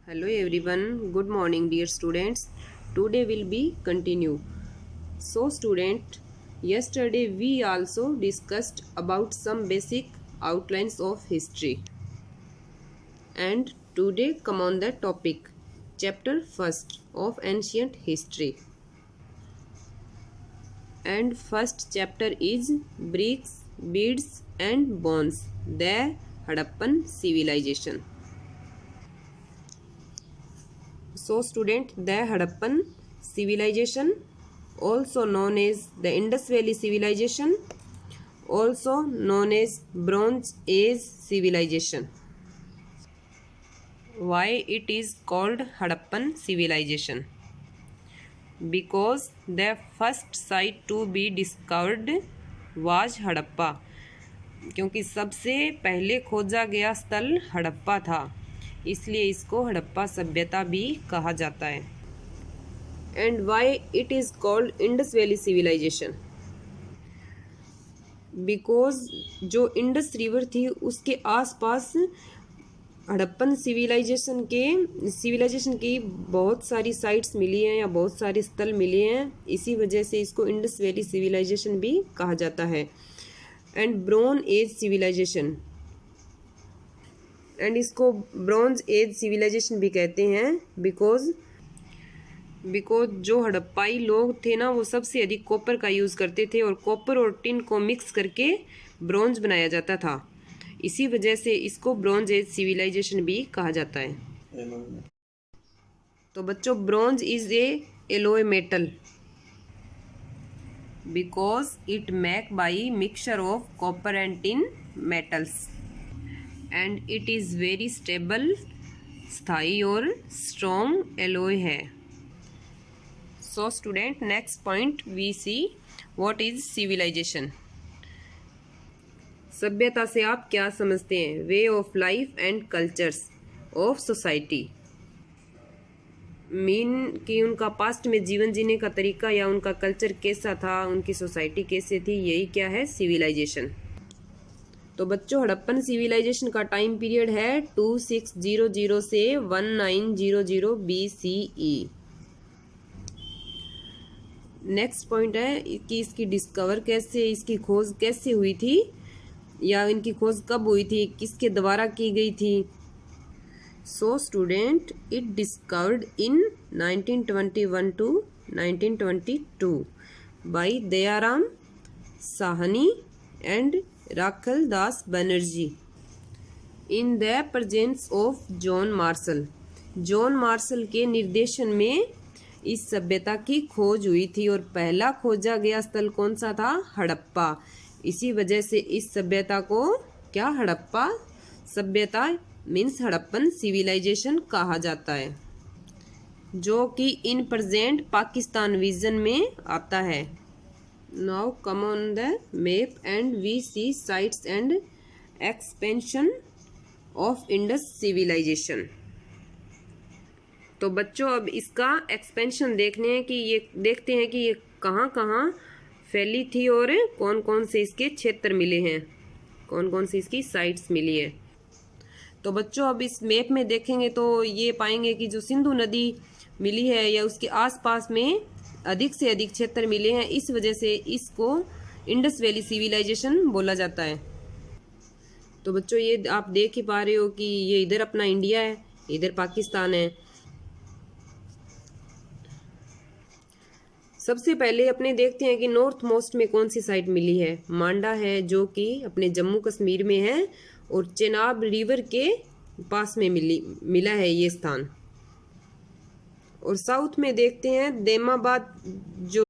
Hello everyone, good morning dear students. Today will be continue. So student, yesterday we also discussed about some basic outlines of history. And today come on the topic, chapter first of ancient history. And first chapter is bricks, beads and bones, the Harappan civilization. So student, the Harappan civilization, also known as the Indus Valley civilization, also known as Bronze Age civilization. Why it is called Harappan civilization? Because the first site to be discovered was Harappa, क्योंकि सबसे पहले खोजा गया स्थल हड़प्पा था, इसलिए इसको हड़प्पा सभ्यता भी कहा जाता है. And why it is called Indus valley civilisation? Because जो इंडस रिवर थी उसके आसपास हड़प्पन सिविलाइजेशन की बहुत सारी साइट्स मिली हैं या बहुत सारे स्थल मिले हैं, इसी वजह से इसको इंडस वैली सिविलाइजेशन भी कहा जाता है. And bronze age civilisation, and इसको ब्रॉन्ज एज सिविलाइजेशन भी कहते हैं बिकॉज जो हड़प्पाई लोग थे ना, वो सबसे अधिक कॉपर का यूज़ करते थे और कॉपर और टिन को मिक्स करके ब्रॉन्ज बनाया जाता था, इसी वजह से इसको ब्रॉन्ज एज सिविलाइजेशन भी कहा जाता है. तो बच्चों, bronze is a alloy metal because it make by mixture of copper and tin metals and it is very stable, स्थायी और स्ट्रॉन्ग एलोय है. So student, next point we see what is civilisation. सभ्यता से आप क्या समझते हैं? Way of life and cultures of society. Mean कि उनका पास्ट में जीवन जीने का तरीका या उनका कल्चर कैसा था, उनकी सोसाइटी कैसे थी, यही क्या है? सिविलाइजेशन. तो बच्चों, हड़प्पन सिविलाइजेशन का टाइम पीरियड है 2600 से 1900 BCE. नेक्स्ट पॉइंट है कि इसकी डिस्कवर कैसे, इसकी खोज कैसे हुई थी या इनकी खोज कब हुई थी, किसके द्वारा की गई थी. So student, it discovered in 1921 to 1922 by Dayaram Sahni and Rakhal Das Banerjee in the presence of John Marshall. John Marshall के निर्देशन में इस सभ्यता की खोज हुई थी और पहला खोजा गया स्थल कौन सा था? हड़प्पा. इसी वजह से इस सभ्यता को क्या हड़प्पा सभ्यता मीन्स हड़प्पन सिविलाइजेशन कहा जाता है, जो कि इन प्रेजेंट पाकिस्तान रीजन में आता है. Now come on the map and we see sites and expansion of Indus civilization. तो बच्चों, अब इसका एक्सपेंशन देखते हैं कि ये कहाँ कहाँ फैली थी और कौन कौन से इसके क्षेत्र मिले हैं, कौन कौन सी इसकी साइट्स मिली है. तो बच्चों, अब इस मैप में देखेंगे तो ये पाएंगे कि जो सिंधु नदी मिली है या उसके आसपास में अधिक से अधिक क्षेत्र मिले हैं, इस वजह से इसको इंडस वैली सिविलाइजेशन बोला जाता है. तो बच्चों, ये आप देख ही पा रहे हो कि ये इधर अपना इंडिया है, इधर पाकिस्तान है. सबसे पहले अपने देखते हैं कि नॉर्थ मोस्ट में कौन सी साइट मिली है. मांडा है, जो कि अपने जम्मू कश्मीर में है और चेनाब रिवर के पास में मिला है ये स्थान. और साउथ में देखते हैं देमाबाद, जो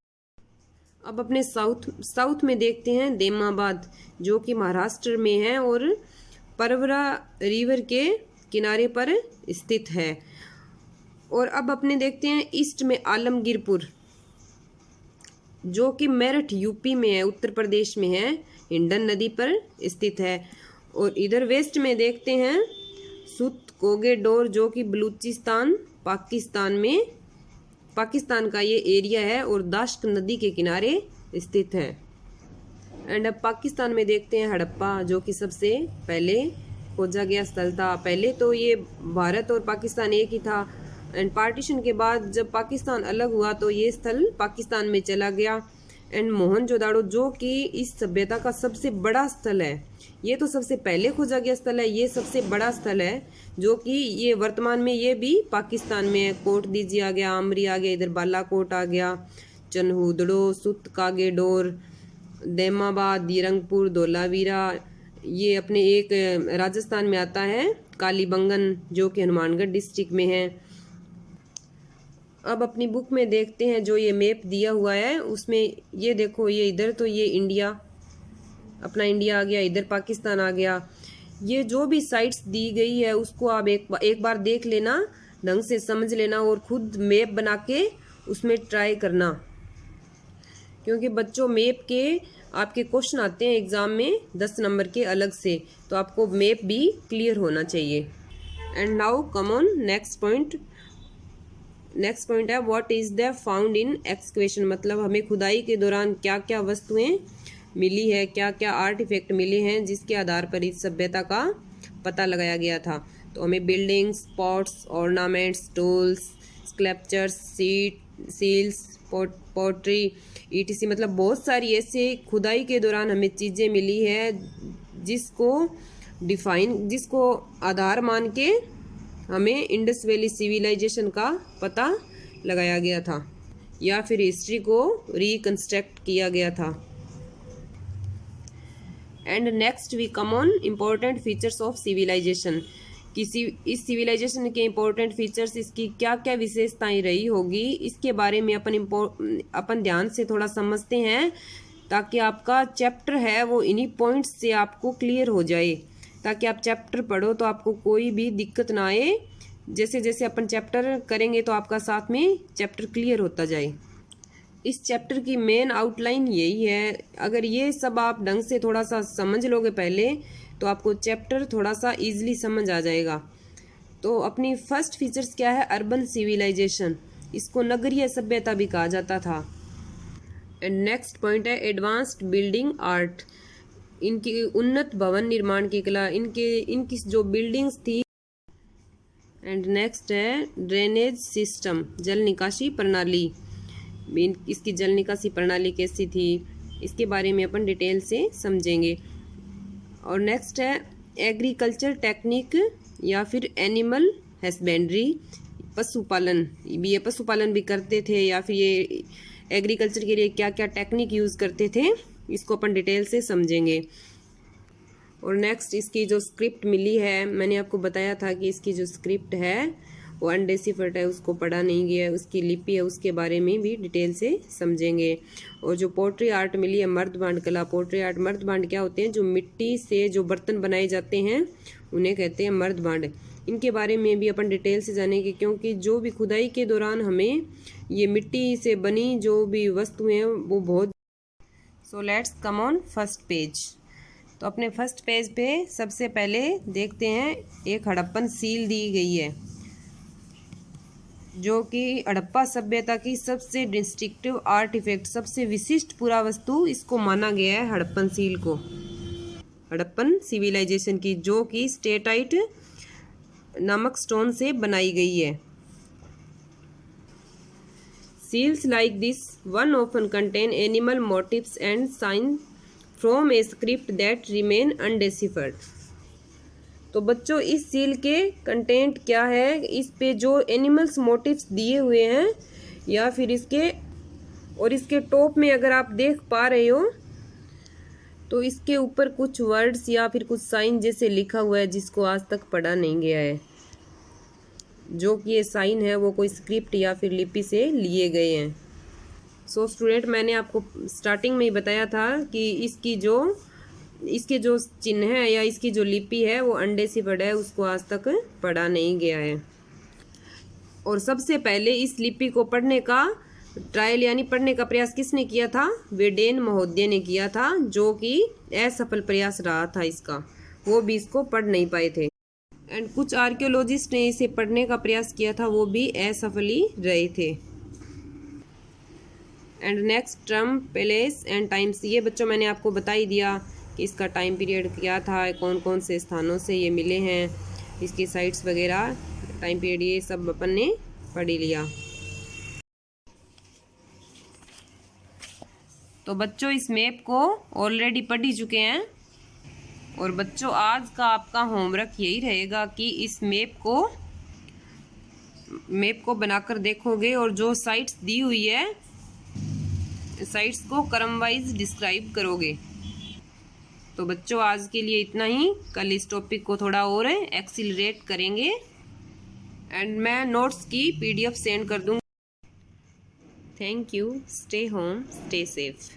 अब अपने साउथ में देखते हैं देमाबाद, जो कि महाराष्ट्र में है और परवरा रिवर के किनारे पर स्थित है. और अब अपने देखते हैं ईस्ट में आलमगीरपुर, जो कि मेरठ यूपी में है, उत्तर प्रदेश में है, हिंडन नदी पर स्थित है. और इधर वेस्ट में देखते हैं सुत कोगेडोर, जो कि बलूचिस्तान पाकिस्तान का ये एरिया है और दाश्क नदी के किनारे स्थित है. एंड अब पाकिस्तान में देखते हैं हड़प्पा, जो कि सबसे पहले खोजा गया स्थल था? पहले तो ये भारत और पाकिस्तान एक ही था, एंड पार्टीशन के बाद जब पाकिस्तान अलग हुआ तो ये स्थल पाकिस्तान में चला गया। एंड मोहनजोदाड़ो जो कि इस सभ्यता का सबसे बड़ा स्थल है, ये तो सबसे पहले खोजा गया स्थल है, ये सबसे बड़ा स्थल है जो कि ये वर्तमान में ये भी पाकिस्तान में है। कोट दीजी आ गया, आमरी आ गया, इधर बालाकोट आ गया, चनहुदड़ो, सुत कागेडोर, दैमाबाद, दीरंगपुर, धोलावीरा, ये अपने एक राजस्थान में आता है, कालीबंगन जो कि हनुमानगढ़ डिस्ट्रिक्ट में है। अब अपनी बुक में देखते हैं जो ये मैप दिया हुआ है उसमें ये देखो, ये इधर तो ये इंडिया, अपना इंडिया आ गया, इधर पाकिस्तान आ गया। ये जो भी साइट्स दी गई है उसको आप एक बार देख लेना, ढंग से समझ लेना और खुद मैप बना के उसमें ट्राई करना, क्योंकि बच्चों मैप के आपके क्वेश्चन आते हैं एग्ज़ाम में 10 नंबर के अलग से, तो आपको मैप भी क्लियर होना चाहिए। And now come on next point. Next point है what is the found in excavation, मतलब हमें खुदाई के दौरान क्या क्या वस्तुएं मिली है, क्या क्या आर्टिफैक्ट मिले हैं जिसके आधार पर इस सभ्यता का पता लगाया गया था। तो हमें buildings, pots, ornaments, tools, sculptures, seals, pottery, ETC, मतलब बहुत सारी ऐसे खुदाई के दौरान हमें चीज़ें मिली है जिसको आधार मान के हमें इंडस वैली सिविलाइजेशन का पता लगाया गया था या फिर हिस्ट्री को रिकंस्ट्रक्ट किया गया था। And next we come on important features of civilisation, किसी इस सिविलाइजेशन के इम्पोर्टेंट फीचर्स, इसकी क्या क्या विशेषताएं रही होगी, इसके बारे में अपन ध्यान से थोड़ा समझते हैं ताकि आपका चैप्टर है वो इन्हीं पॉइंट्स से आपको क्लियर हो जाए, ताकि आप चैप्टर पढ़ो तो आपको कोई भी दिक्कत ना आए। जैसे जैसे अपन चैप्टर करेंगे तो आपका साथ में चैप्टर क्लियर होता जाए। इस चैप्टर की मेन आउटलाइन यही है, अगर ये सब आप ढंग से थोड़ा सा समझ लोगे पहले तो आपको चैप्टर थोड़ा सा इजीली समझ आ जाएगा। तो अपनी फर्स्ट फीचर्स क्या है, अर्बन सिविलाइजेशन, इसको नगरीय सभ्यता भी कहा जाता था। एंड नेक्स्ट पॉइंट है एडवांस्ड बिल्डिंग आर्ट, इनकी उन्नत भवन निर्माण की कला, इनकी जो बिल्डिंग्स थी। एंड नेक्स्ट है ड्रेनेज सिस्टम, जल निकासी प्रणाली, इसकी जल निकासी प्रणाली कैसी थी इसके बारे में अपन डिटेल से समझेंगे। और नेक्स्ट है एग्रीकल्चर टेक्निक या फिर एनिमल हस्बेंड्री, पशुपालन, ये पशुपालन भी करते थे या फिर ये एग्रीकल्चर के लिए क्या क्या टेक्निक यूज़ करते थे इसको अपन डिटेल से समझेंगे। और नेक्स्ट इसकी जो स्क्रिप्ट मिली है, मैंने आपको बताया था कि इसकी जो स्क्रिप्ट है वो अनडेसिफर्ड है, उसको पढ़ा नहीं गया है, उसकी लिपि है उसके बारे में भी डिटेल से समझेंगे। और जो पोट्री आर्ट मिली है मर्दबांड कला, पोट्री आर्ट, मर्दबांड क्या होते हैं, जो मिट्टी से जो बर्तन बनाए जाते हैं उन्हें कहते हैं मर्दबांड, इनके बारे में भी अपन डिटेल से जानेंगे, क्योंकि जो भी खुदाई के दौरान हमें ये मिट्टी से बनी जो भी वस्तुएं हैं वो बहुत। So let's come on first page. तो अपने फर्स्ट पेज पे सबसे पहले देखते हैं एक हड़प्पन सील दी गई है जो कि हड़प्पा सभ्यता की सबसे डिस्टिंक्टिव आर्टिफैक्ट, सबसे विशिष्ट पुरावस्तु इसको माना गया है हड़प्पन सील को, हड़प्पन सिविलाइजेशन की, जो कि स्टेटाइट नामक स्टोन से बनाई गई है। Seals like this one often contain animal motifs and sign from a script that remain undeciphered. तो बच्चों इस सील के कंटेंट क्या है, इस पे जो एनिमल्स मोटिव्स दिए हुए हैं या फिर इसके टॉप में अगर आप देख पा रहे हो तो इसके ऊपर कुछ वर्ड्स या फिर कुछ साइन जैसे लिखा हुआ है जिसको आज तक पढ़ा नहीं गया है, जो कि ये साइन है वो कोई स्क्रिप्ट या फिर लिपि से लिए गए हैं। सो स्टूडेंट, मैंने आपको स्टार्टिंग में ही बताया था कि इसके जो चिन्ह है या इसकी जो लिपि है वो अनडेसिफर्ड है, उसको आज तक पढ़ा नहीं गया है। और सबसे पहले इस लिपि को पढ़ने का ट्रायल यानी पढ़ने का प्रयास किसने किया था, वेडेन महोदय ने किया था, जो कि असफल प्रयास रहा था इसका, वो भी इसको पढ़ नहीं पाए थे। एंड कुछ आर्कियोलॉजिस्ट ने इसे पढ़ने का प्रयास किया था, वो भी असफल ही रहे थे। And next term palace and times, ये बच्चों मैंने आपको बता ही दिया कि इसका टाइम पीरियड क्या था, कौन कौन से स्थानों से ये मिले हैं, इसकी साइट्स वगैरह, टाइम पीरियड, ये सब अपन ने पढ़ लिया। तो बच्चों इस मैप को ऑलरेडी पढ़ ही चुके हैं। और बच्चों आज का आपका होमवर्क यही रहेगा कि इस मैप को बनाकर देखोगे और जो साइट्स दी हुई है साइट्स को क्रम वाइज डिस्क्राइब करोगे। तो बच्चों आज के लिए इतना ही। कल इस टॉपिक को थोड़ा और एक्सीलरेट करेंगे एंड मैं नोट्स की PDF सेंड कर दूंगी। Thank you. Stay home, stay safe.